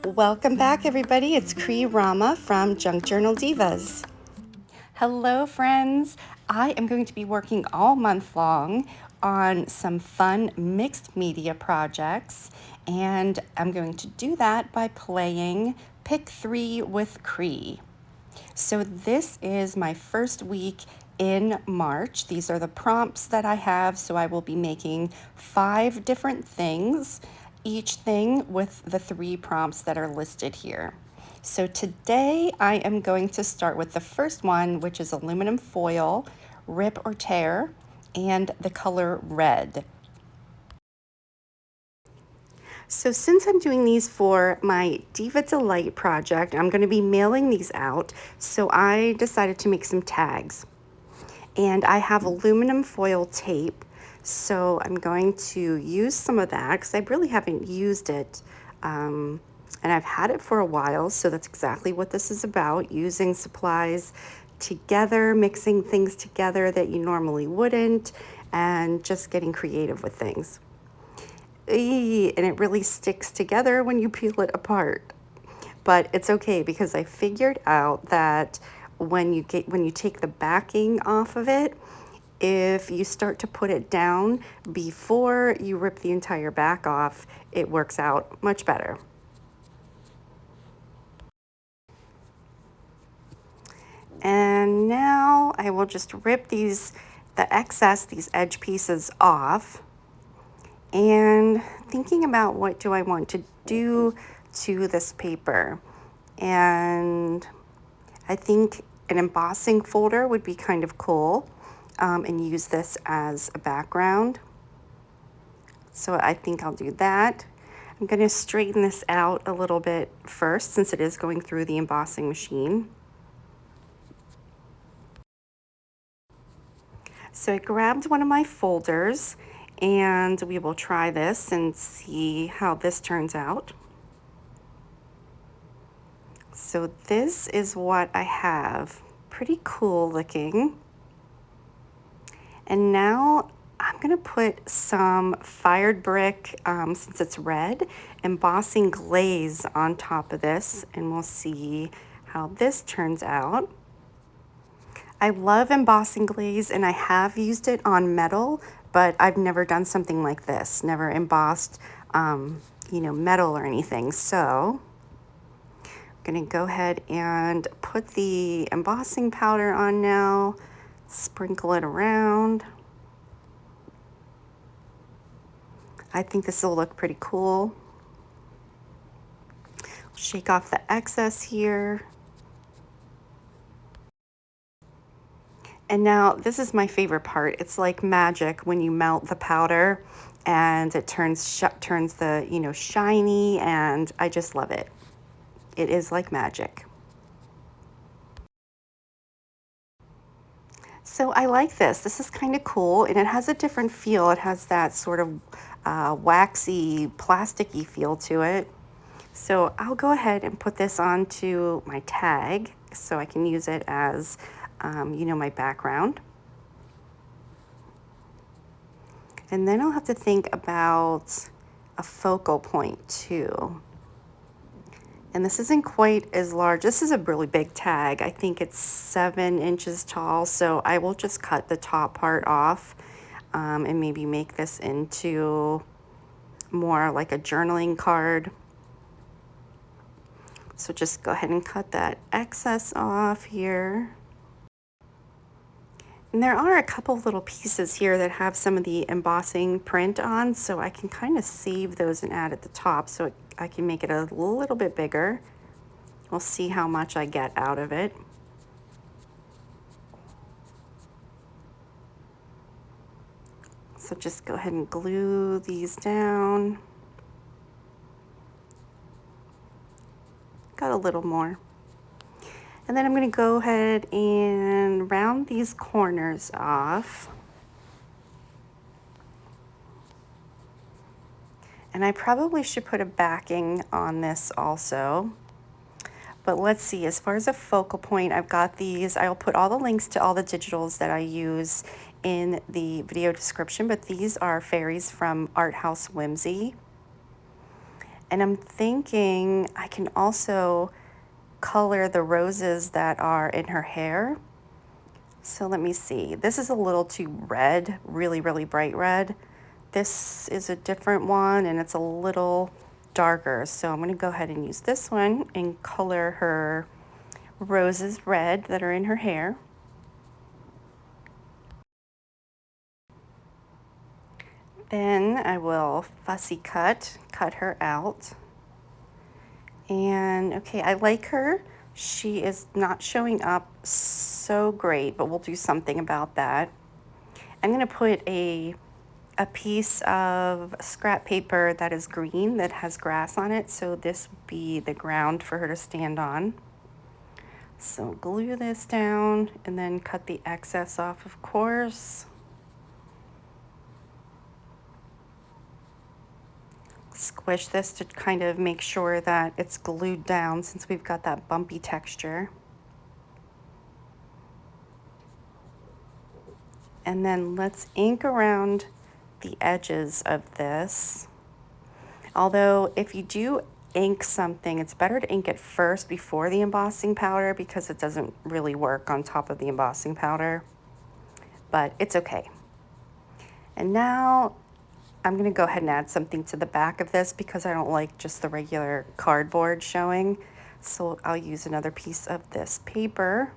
Welcome back, everybody. It's Cree Rama from Junk Journal Divas. Hello, friends. I am going to be working all month long on some fun mixed media projects, and I'm going to do that by playing Pick 3 with Cree. So this is my first week in March. These are the prompts that I have, so I will be making 5 different things, each thing with the 3 prompts that are listed here. So today I am going to start with the first one, which is aluminum foil, rip or tear, and the color red. So since I'm doing these for my Diva Delight project, I'm going to be mailing these out. So I decided to make some tags. And I have aluminum foil tape. So I'm going to use some of that because I really haven't used it. And I've had it for a while. So that's exactly what this is about, using supplies together, mixing things together that you normally wouldn't, and just getting creative with things. And it really sticks together when you peel it apart. But it's okay because I figured out that when you take the backing off of it, if you start to put it down before you rip the entire back off, it works out much better. And now I will just rip the excess, these edge pieces off. And thinking about what do I want to do to this paper. And I think an embossing folder would be kind of cool, and use this as a background. So I think I'll do that. I'm going to straighten this out a little bit first since it is going through the embossing machine. So I grabbed one of my folders and we will try this and see how this turns out. So this is what I have. Pretty cool looking. And now I'm gonna put some fired brick, since it's red, embossing glaze on top of this, and we'll see how this turns out. I love embossing glaze and I have used it on metal, but I've never done something like this, never embossed, metal or anything. So I'm gonna go ahead and put the embossing powder on now, sprinkle it around. I think this will look pretty cool. Shake off the excess here. And now this is my favorite part. It's like magic when you melt the powder and it turns the shiny, and I just love it. It is like magic. So I like this. This is kind of cool, and it has a different feel. It has that sort of waxy, plasticky feel to it. So I'll go ahead and put this onto my tag so I can use it as, my background. And then I'll have to think about a focal point too. And this isn't quite as large. This is a really big tag. I think it's 7 inches tall. So I will just cut the top part off, and maybe make this into more like a journaling card. So just go ahead and cut that excess off here. And there are a couple little pieces here that have some of the embossing print on, so I can kind of save those and add at the top so I can make it a little bit bigger. We'll see how much I get out of it. So just go ahead and glue these down. Got a little more. And then I'm going to go ahead and round these corners off. And I probably should put a backing on this also. But let's see, as far as a focal point, I've got these. I'll put all the links to all the digitals that I use in the video description, but these are fairies from House Whimsy. And I'm thinking I can also color the roses that are in her hair. So let me see. This is a little too red, really, really bright red. This is a different one and it's a little darker. So I'm gonna go ahead and use this one and color her roses red that are in her hair. Then I will fussy cut her out. And okay, I like her. She is not showing up so great, but we'll do something about that. I'm gonna put a piece of scrap paper that is green that has grass on it. So this would be the ground for her to stand on. So glue this down and then cut the excess off, of course. Squish this to kind of make sure that it's glued down since we've got that bumpy texture. And then let's ink around the edges of this. Although if you do ink something, it's better to ink it first before the embossing powder because it doesn't really work on top of the embossing powder, but it's okay. And now I'm gonna go ahead and add something to the back of this because I don't like just the regular cardboard showing. So I'll use another piece of this paper.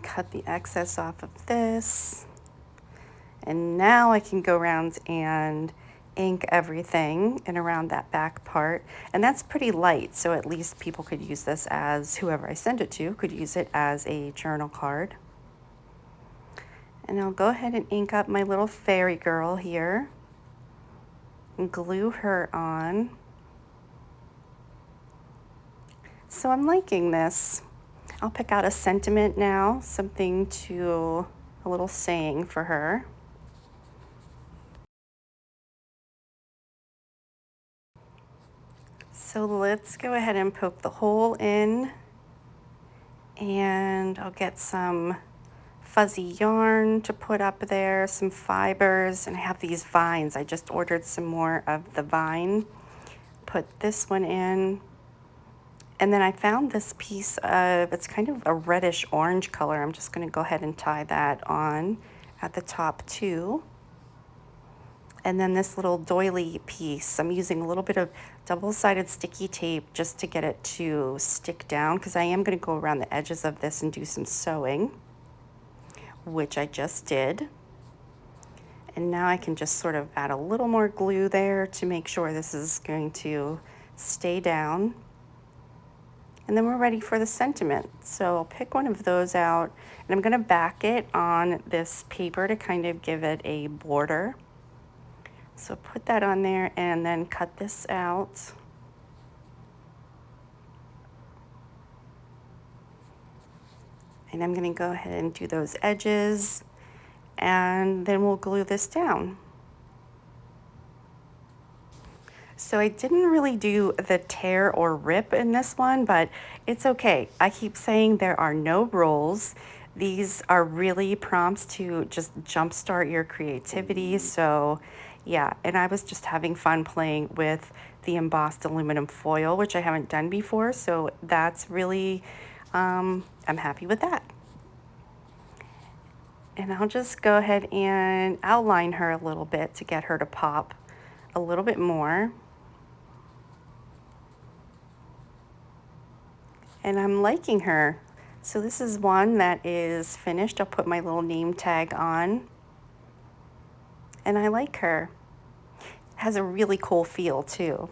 Cut the excess off of this. And now I can go around and ink everything and around that back part. And that's pretty light, so at least people could use this as, whoever I send it to, could use it as a journal card. And I'll go ahead and ink up my little fairy girl here and glue her on. So I'm liking this. I'll pick out a sentiment now, something to, a little saying for her. So let's go ahead and poke the hole in, and I'll get some fuzzy yarn to put up there, some fibers, and I have these vines. I just ordered some more of the vine. Put this one in, and then I found this piece of, it's kind of a reddish orange color. I'm just gonna go ahead and tie that on at the top too. And then this little doily piece, I'm using a little bit of double-sided sticky tape just to get it to stick down because I am going to go around the edges of this and do some sewing, which I just did. And now I can just sort of add a little more glue there to make sure this is going to stay down. And then we're ready for the sentiment. So I'll pick one of those out and I'm going to back it on this paper to kind of give it a border. So put that on there and then cut this out. And I'm going to go ahead and do those edges and then we'll glue this down. So I didn't really do the tear or rip in this one, but it's okay. I keep saying there are no rules. These are really prompts to just jumpstart your creativity. So yeah, and I was just having fun playing with the embossed aluminum foil, which I haven't done before. So that's really, I'm happy with that. And I'll just go ahead and outline her a little bit to get her to pop a little bit more. And I'm liking her. So this is one that is finished. I'll put my little name tag on. And I like her. Has a really cool feel too.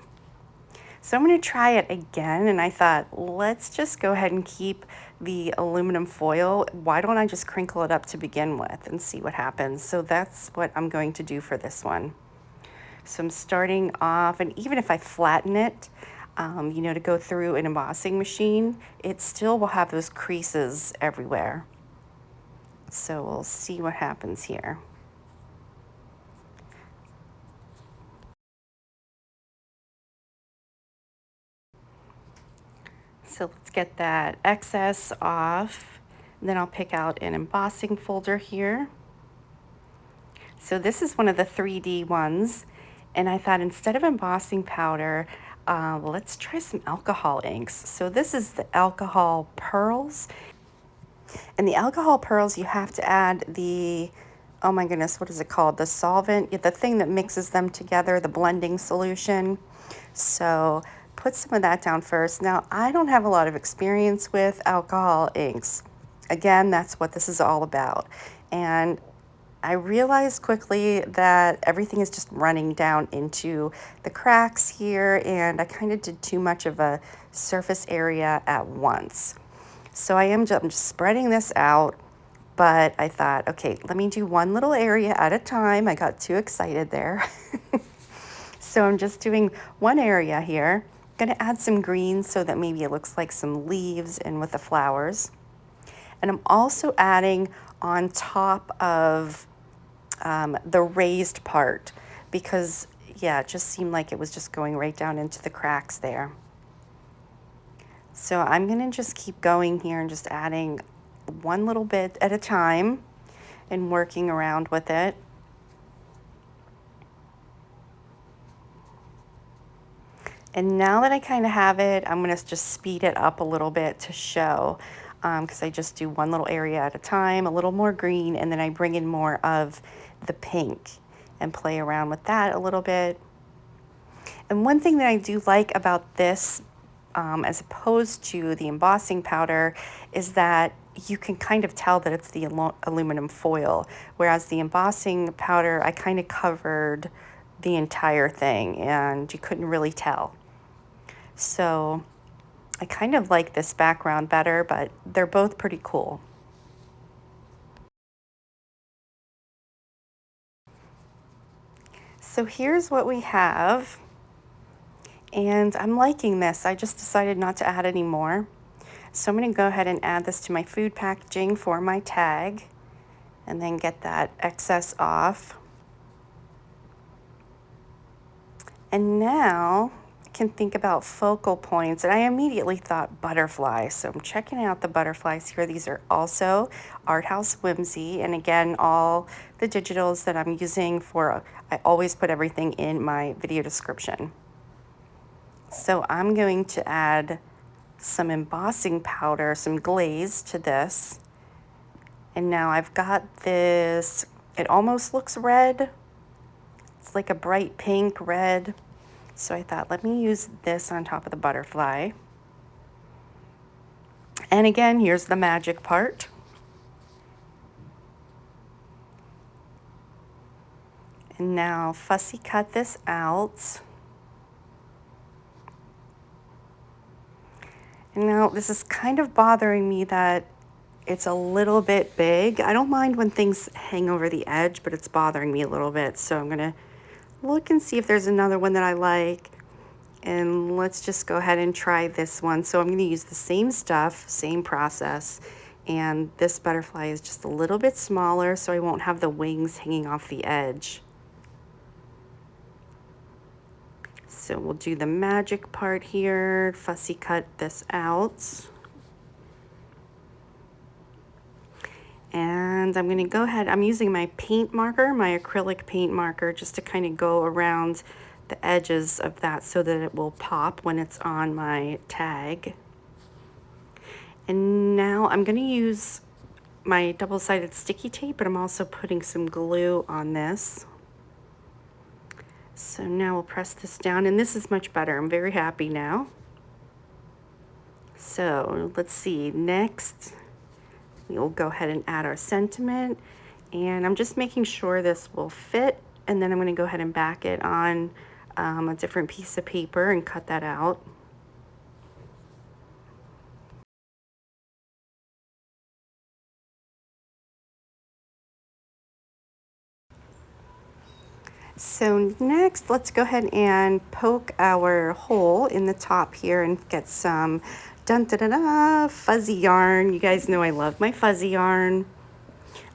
So I'm going to try it again, and I thought, let's just go ahead and keep the aluminum foil. Why don't I just crinkle it up to begin with and see what happens? So that's what I'm going to do for this one. So I'm starting off, and even if I flatten it, you know, to go through an embossing machine, it still will have those creases everywhere. So we'll see what happens here. So let's get that excess off. Then I'll pick out an embossing folder here. So this is one of the 3D ones, and I thought instead of embossing powder, let's try some alcohol inks. So this is the alcohol pearls, and the alcohol pearls you have to add the, oh my goodness, what is it called? The solvent, the thing that mixes them together, the blending solution. So put some of that down first. Now, I don't have a lot of experience with alcohol inks. Again, that's what this is all about. And I realized quickly that everything is just running down into the cracks here, and I kind of did too much of a surface area at once. So I'm just spreading this out, but I thought, okay, let me do one little area at a time. I got too excited there. So I'm just doing one area here. Gonna add some green so that maybe it looks like some leaves and with the flowers. And I'm also adding on top of the raised part because, yeah, it just seemed like it was just going right down into the cracks there. So I'm gonna just keep going here and just adding one little bit at a time and working around with it. And now that I kind of have it, I'm gonna just speed it up a little bit to show, because I just do one little area at a time, a little more green, and then I bring in more of the pink and play around with that a little bit. And one thing that I do like about this, as opposed to the embossing powder, is that you can kind of tell that it's the aluminum foil, whereas the embossing powder, I kind of covered the entire thing and you couldn't really tell. So I kind of like this background better, but they're both pretty cool. So here's what we have, and I'm liking this. I just decided not to add any more. So I'm gonna go ahead and add this to my food packaging for my tag and then get that excess off. And now I can think about focal points, and I immediately thought butterflies. So I'm checking out the butterflies here. These are also House Whimsy, and again, all the digitals that I'm using for, I always put everything in my video description. So I'm going to add some embossing powder, some glaze to this. And now I've got this, it almost looks red. It's like a bright pink red. So I thought, let me use this on top of the butterfly. And again, here's the magic part. And now fussy cut this out. And now this is kind of bothering me that it's a little bit big. I don't mind when things hang over the edge, but it's bothering me a little bit. So I'm gonna look and see if there's another one that I like. And let's just go ahead and try this one. So I'm gonna use the same stuff, same process. And this butterfly is just a little bit smaller, so I won't have the wings hanging off the edge. So we'll do the magic part here, fussy cut this out. And I'm gonna go ahead, I'm using my paint marker, my acrylic paint marker, just to kind of go around the edges of that so that it will pop when it's on my tag. And now I'm gonna use my double-sided sticky tape, but I'm also putting some glue on this. So now we'll press this down, and this is much better. I'm very happy now. So let's see, next we'll go ahead and add our sentiment, and I'm just making sure this will fit, and then I'm going to go ahead and back it on a different piece of paper and cut that out. So next, let's go ahead and poke our hole in the top here and get some fuzzy yarn. You guys know I love my fuzzy yarn.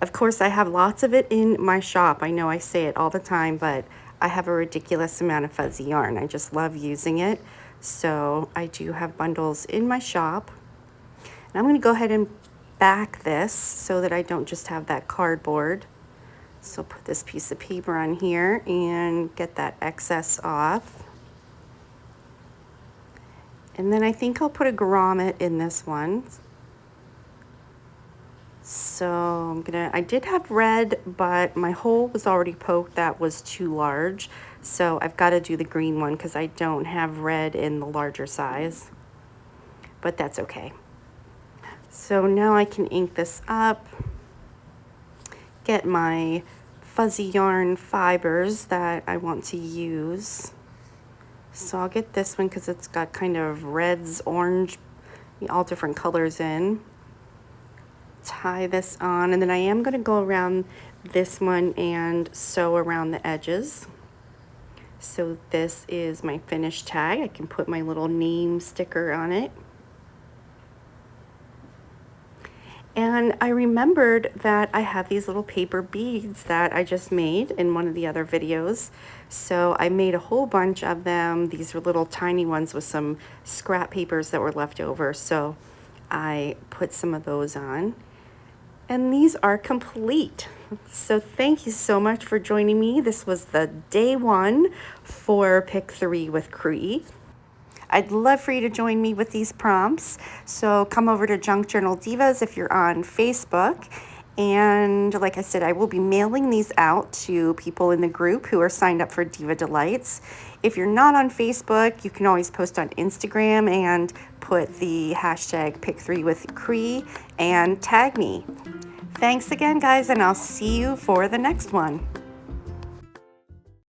Of course, I have lots of it in my shop. I know I say it all the time, but I have a ridiculous amount of fuzzy yarn. I just love using it. So I do have bundles in my shop. And I'm going to go ahead and back this so that I don't just have that cardboard. So put this piece of paper on here and get that excess off. And then I think I'll put a grommet in this one. So I did have red, but my hole was already poked. That was too large. So I've got to do the green one because I don't have red in the larger size. But that's okay. So now I can ink this up. Get my fuzzy yarn fibers that I want to use. So I'll get this one because it's got kind of reds, orange, all different colors in. Tie this on, and then I am going to go around this one and sew around the edges. So this is my finished tag. I can put my little name sticker on it. And I remembered that I have these little paper beads that I just made in one of the other videos. So I made a whole bunch of them. These were little tiny ones with some scrap papers that were left over. So I put some of those on. And these are complete. So thank you so much for joining me. This was the day one for Pick 3 with Cree. I'd love for you to join me with these prompts. So come over to Junk Journal Divas if you're on Facebook. And like I said, I will be mailing these out to people in the group who are signed up for Diva Delights. If you're not on Facebook, you can always post on Instagram and put the hashtag Pick3 with Cree and tag me. Thanks again, guys, and I'll see you for the next one.